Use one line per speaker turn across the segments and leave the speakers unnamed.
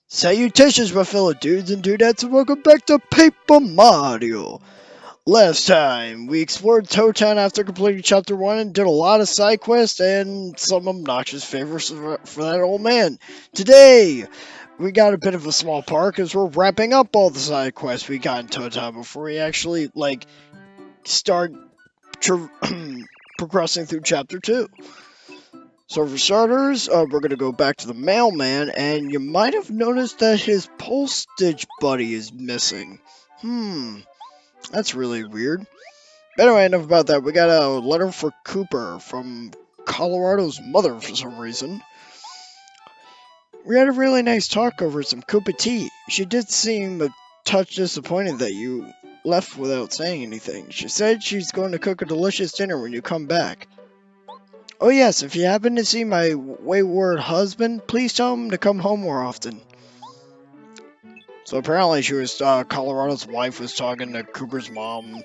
Salutations, my fellow dudes and dudettes, and welcome back to Paper Mario! Last time, we explored Toad Town after completing Chapter 1 and did a lot of side quests and some obnoxious favors for that old man. Today, we got a bit of a small park as we're wrapping up all the side quests we got in Toad Town before we actually, start progressing through Chapter 2. So for starters, we're going to go back to the mailman, and you might have noticed that his postage buddy is missing. That's really weird. Anyway, enough about that. We got a letter for Cooper from Colorado's mother for some reason. We had a really nice talk over some Koopa tea. She did seem a touch disappointed that you left without saying anything. She said she's going to cook a delicious dinner when you come back. Oh yes, if you happen to see my wayward husband, please tell him to come home more often. So apparently Colorado's wife was talking to Cooper's mom,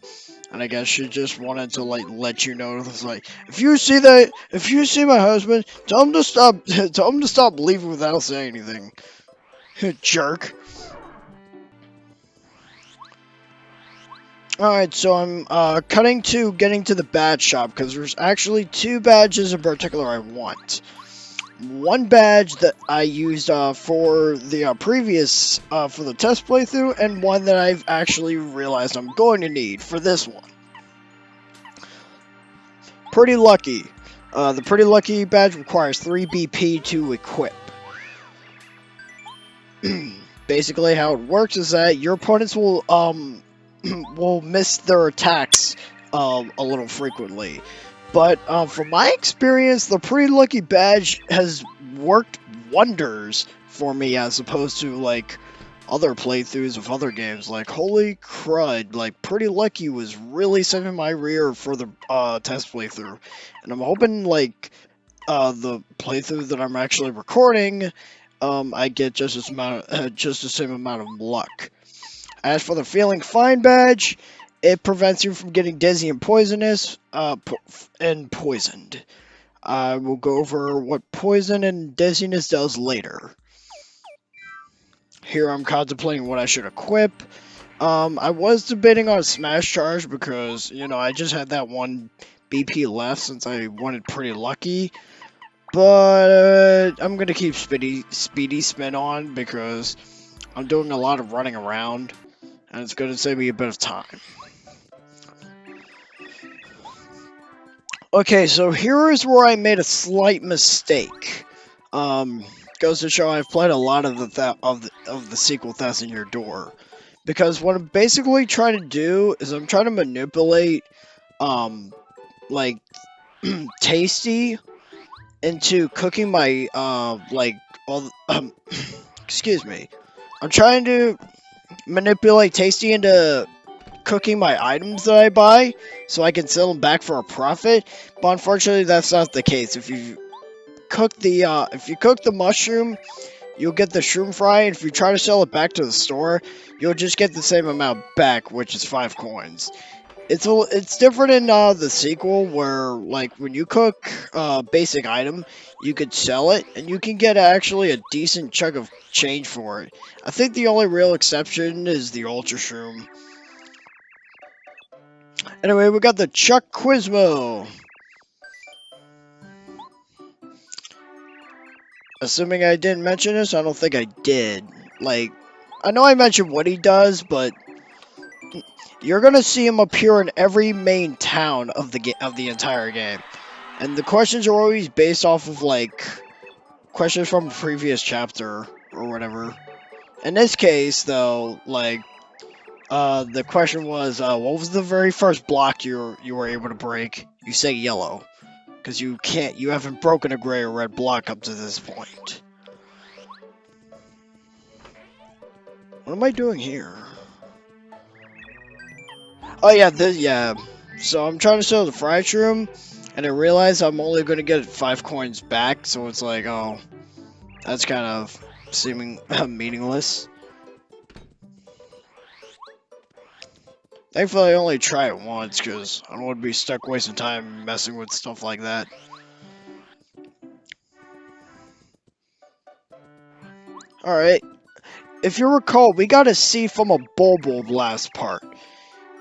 and I guess she just wanted to, let you know, it's like, if you see my husband, tell him to stop leaving without saying anything. Jerk. Alright, so I'm getting to the badge shop, because there's actually two badges in particular I want. One badge that I used for the previous, for the test playthrough, and one that I've actually realized I'm going to need for this one. Pretty Lucky. The Pretty Lucky badge requires 3 BP to equip. Basically, how it works is that your opponents will miss their attacks a little frequently. But from my experience, the Pretty Lucky badge has worked wonders for me as opposed to other playthroughs of other games. Holy crud, Pretty Lucky was really saving my rear for the test playthrough. And I'm hoping the playthrough that I'm actually recording, I get just the same amount of luck. As for the Feeling Fine badge, it prevents you from getting dizzy and poisonous, and poisoned. I will go over what poison and dizziness does later. Here I'm contemplating what I should equip. I was debating on a Smash Charge because, I just had that one BP left since I wanted Pretty Lucky. But I'm going to keep Speedy Spin on because I'm doing a lot of running around. And it's going to save me a bit of time. Okay, so here is where I made a slight mistake. Goes to show I've played a lot of the sequel Thefts in Your Door. Because what I'm basically trying to do is I'm trying to manipulate, Tasty into cooking my, excuse me. I'm trying to manipulate Tasty into cooking my items that I buy so I can sell them back for a profit, but unfortunately that's not the case. If you cook the mushroom, you'll get the shroom fry, and if you try to sell it back to the store, you'll just get the same amount back, which is 5 coins. It's different in the sequel where when you cook a basic item, you could sell it and you can get actually a decent chunk of change for it. I think the only real exception is the Ultra Shroom. Anyway, we got the Chuck Quizmo. Assuming I didn't mention this, I don't think I did. I know I mentioned what he does, but you're gonna see him appear in every main town of the entire game. And the questions are always based off of questions from a previous chapter or whatever. In this case, though, the question was, what was the very first block you were able to break? You say yellow, because you haven't broken a gray or red block up to this point. What am I doing here? Oh yeah, so I'm trying to sell the fried shroom, and I realize I'm only going to get 5 coins back, so it's like, oh, that's kind of seeming meaningless. Thankfully, I only try it once, because I don't want to be stuck wasting time messing with stuff like that. Alright, if you recall, we got a seed from a Bulbul last part.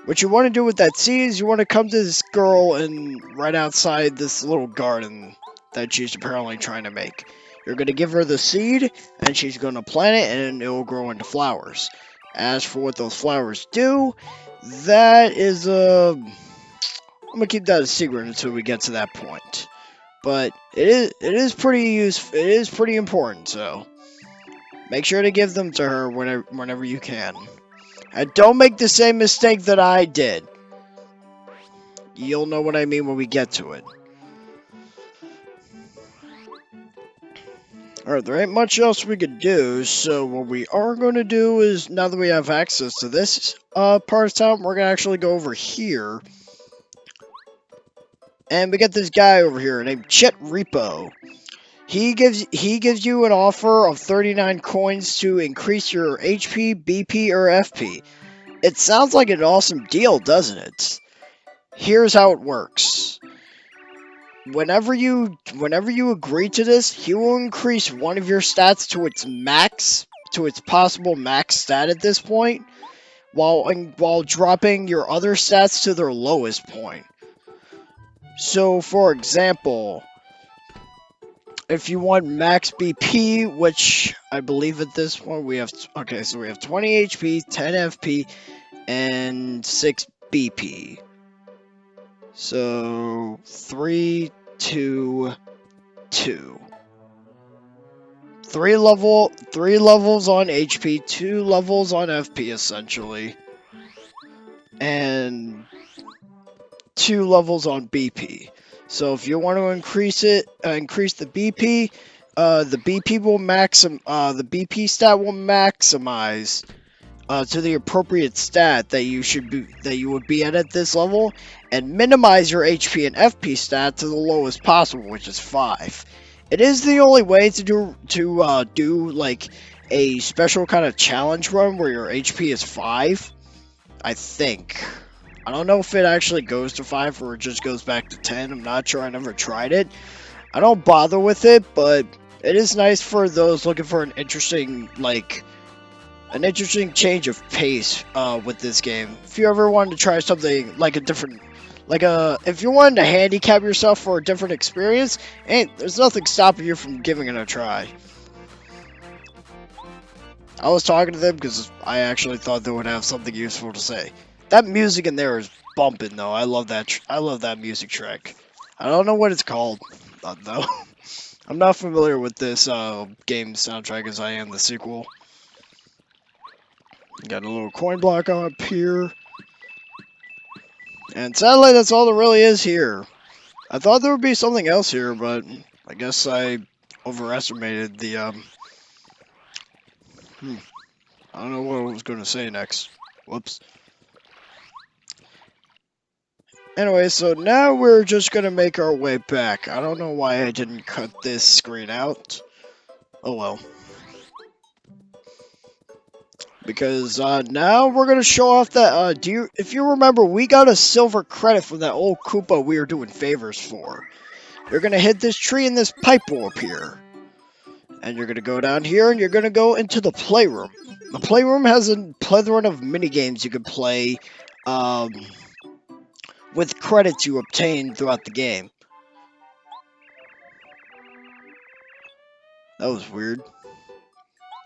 What you want to do with that seed is you want to come to this girl and right outside this little garden that she's apparently trying to make. You're going to give her the seed, and she's going to plant it, and it will grow into flowers. As for what those flowers do, that is I'm going to keep that a secret until we get to that point. But it is pretty useful. It is pretty important, so make sure to give them to her whenever you can. And don't make the same mistake that I did. You'll know what I mean when we get to it. Alright, there ain't much else we could do, so what we are going to do is, now that we have access to this part of town, we're going to actually go over here. And we get this guy over here named Chet Repo. He gives you an offer of 39 coins to increase your HP, BP, or FP. It sounds like an awesome deal, doesn't it? Here's how it works. Whenever you agree to this, he will increase one of your stats to its possible max stat at this point, while dropping your other stats to their lowest point. So, for example, if you want max BP, which I believe at this point we have, okay, so we have 20 HP, 10 FP, and 6 BP. So, 3, 2, 2. 3 levels on HP, 2 levels on FP, essentially. And 2 levels on BP. So if you want to increase the BP, the BP stat will maximize to the appropriate stat that you would be at this level, and minimize your HP and FP stat to the lowest possible, which is 5. It is the only way to do like a special kind of challenge run where your HP is 5. I think. I don't know if it actually goes to 5 or it just goes back to 10. I'm not sure. I never tried it. I don't bother with it, but it is nice for those looking for an interesting change of pace with this game. If you ever wanted to try something like if you wanted to handicap yourself for a different experience, there's nothing stopping you from giving it a try. I was talking to them because I actually thought they would have something useful to say. That music in there is bumping, though. I love that music track. I don't know what it's called, though. I'm not familiar with this game soundtrack as I am the sequel. Got a little coin block up here. And sadly, that's all there really is here. I thought there would be something else here, but I guess I overestimated the, I don't know what I was going to say next. Whoops. Anyway, so now we're just going to make our way back. I don't know why I didn't cut this screen out. Oh well. Because now we're going to show off that, if you remember, we got a silver credit from that old Koopa we were doing favors for. You're going to hit this tree and this pipe will appear. And you're going to go down here and you're going to go into the playroom. The playroom has a plethora of minigames you can play, with credits you obtain throughout the game. That was weird.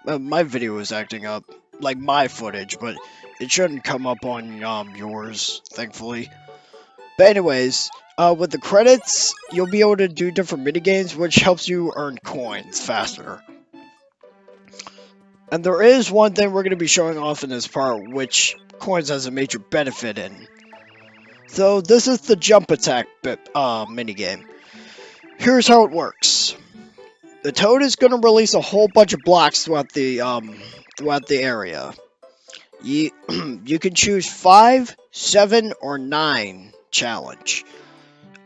My video was acting up, like my footage, but it shouldn't come up on yours, thankfully. But anyways, with the credits, you'll be able to do different minigames, which helps you earn coins faster. And there is one thing we're going to be showing off in this part, which coins has a major benefit in. So this is the jump attack minigame. Here's how it works. The Toad is going to release a whole bunch of blocks throughout the area. You can choose 5, 7, or 9 challenge.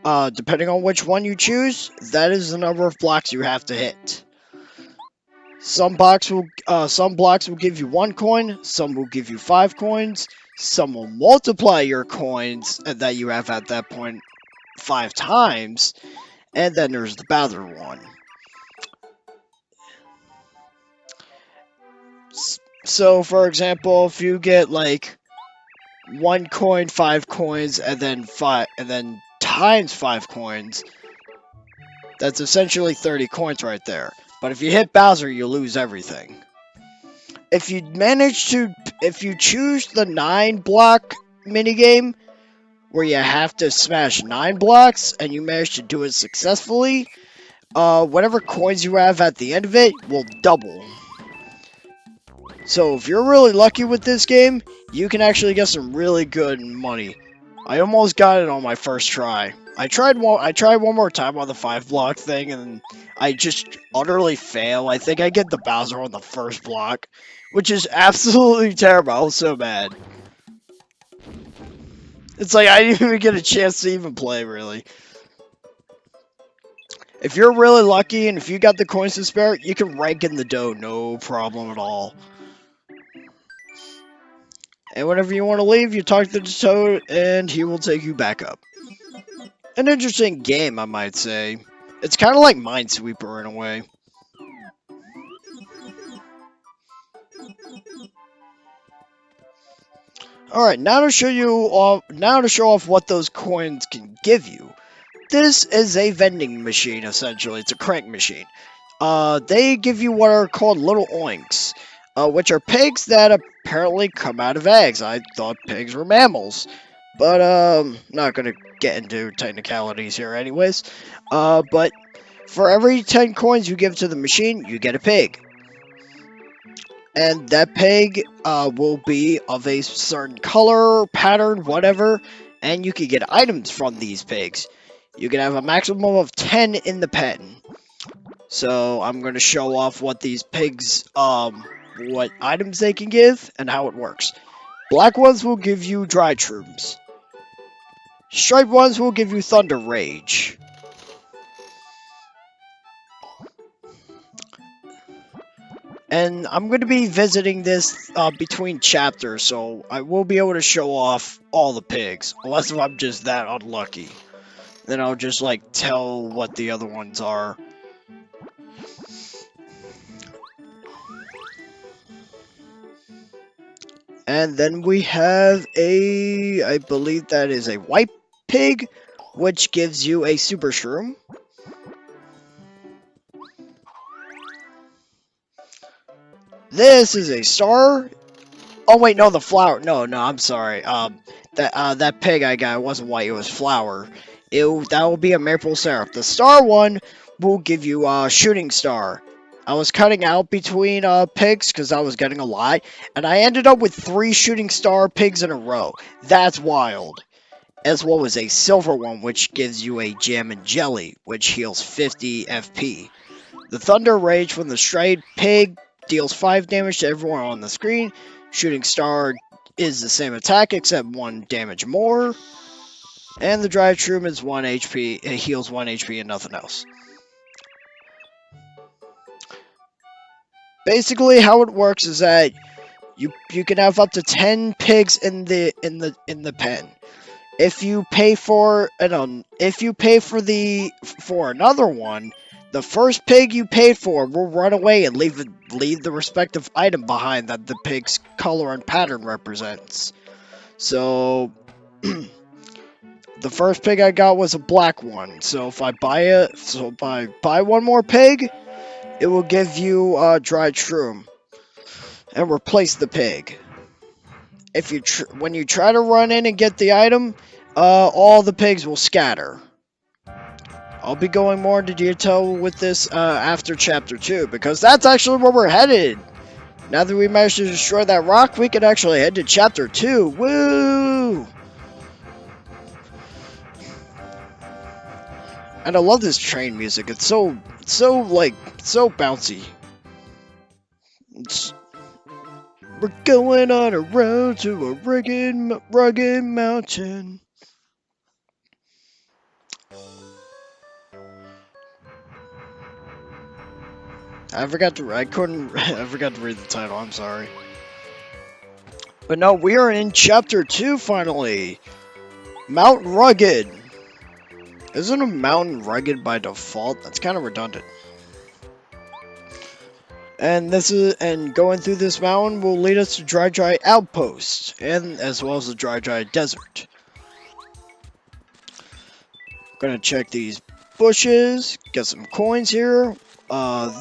Depending on which one you choose, that is the number of blocks you have to hit. Some blocks will give you 1 coin, some will give you 5 coins, some will multiply your coins that you have at that point 5 times, and then there's the Bowser one. So, for example, if you get like 1 coin, 5 coins, and then times 5 coins, that's essentially 30 coins right there. But if you hit Bowser, you lose everything. If you if you choose the 9 block minigame, where you have to smash 9 blocks, and you manage to do it successfully, whatever coins you have at the end of it will double. So if you're really lucky with this game, you can actually get some really good money. I almost got it on my first try. I tried one more time on the 5 block thing, and I just utterly fail. I think I get the Bowser on the first block, which is absolutely terrible. I was so mad. It's like I didn't even get a chance to even play, really. If you're really lucky and if you got the coins to spare, you can rank in the dough, no problem at all. And whenever you want to leave, you talk to the Toad, and he will take you back up. An interesting game, I might say. It's kind of like Minesweeper in a way. Alright, now to show off what those coins can give you. This is a vending machine, essentially. It's a crank machine. They give you what are called little oinks, which are pigs that apparently come out of eggs. I thought pigs were mammals, but not gonna get into technicalities here anyways. But for every 10 coins you give to the machine, you get a pig. And that pig will be of a certain color, pattern, whatever, and you can get items from these pigs. You can have a maximum of 10 in the pen. So I'm going to show off what these pigs, what items they can give, and how it works. Black ones will give you Dry Shrooms. Striped ones will give you Thunder Rage. And I'm going to be visiting this between chapters, so I will be able to show off all the pigs. Unless if I'm just that unlucky. Then I'll just, like, tell what the other ones are. And then we have I believe that is a white pig, which gives you a Super Shroom. This is a star. Oh wait, no, the flower. No, I'm sorry. That pig I got wasn't white. It was flower. That will be a maple syrup. The star one will give you a shooting star. I was cutting out between pigs because I was getting a lot, and I ended up with 3 shooting star pigs in a row. That's wild. As well as a silver one, which gives you a jam and jelly, which heals 50 FP. The thunder rage from the straight pig deals 5 damage to everyone on the screen. Shooting star is the same attack except 1 damage more. And the dry shroom is 1 HP. It heals 1 HP and nothing else. Basically, how it works is that you can have up to 10 pigs in the pen. If you pay for another one, the first pig you paid for will run away and leave the respective item behind that the pig's color and pattern represents. So the first pig I got was a black one. So if I buy one more pig, it will give you a dried shroom and replace the pig. If when you try to run in and get the item, all the pigs will scatter. I'll be going more into detail with this after Chapter 2, because that's actually where we're headed. Now that we managed to destroy that rock, we can actually head to Chapter 2. Woo! And I love this train music. It's so bouncy. We're going on a road to a rugged mountain. I forgot to read the title, I'm sorry. But no, we are in Chapter 2 finally. Mount Rugged. Isn't a mountain rugged by default? That's kind of redundant. And going through this mountain will lead us to Dry Outpost, and as well as the Dry Desert. Gonna check these bushes, get some coins here.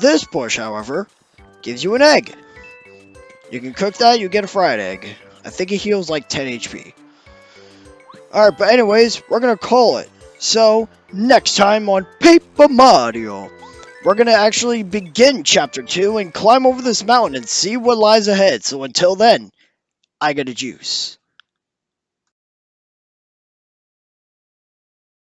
This bush, however, gives you an egg. You can cook that, you get a fried egg. I think it heals like 10 HP. Alright, but anyways, we're gonna call it. So, next time on Paper Mario, we're gonna actually begin Chapter 2 and climb over this mountain and see what lies ahead. So until then, I got a juice.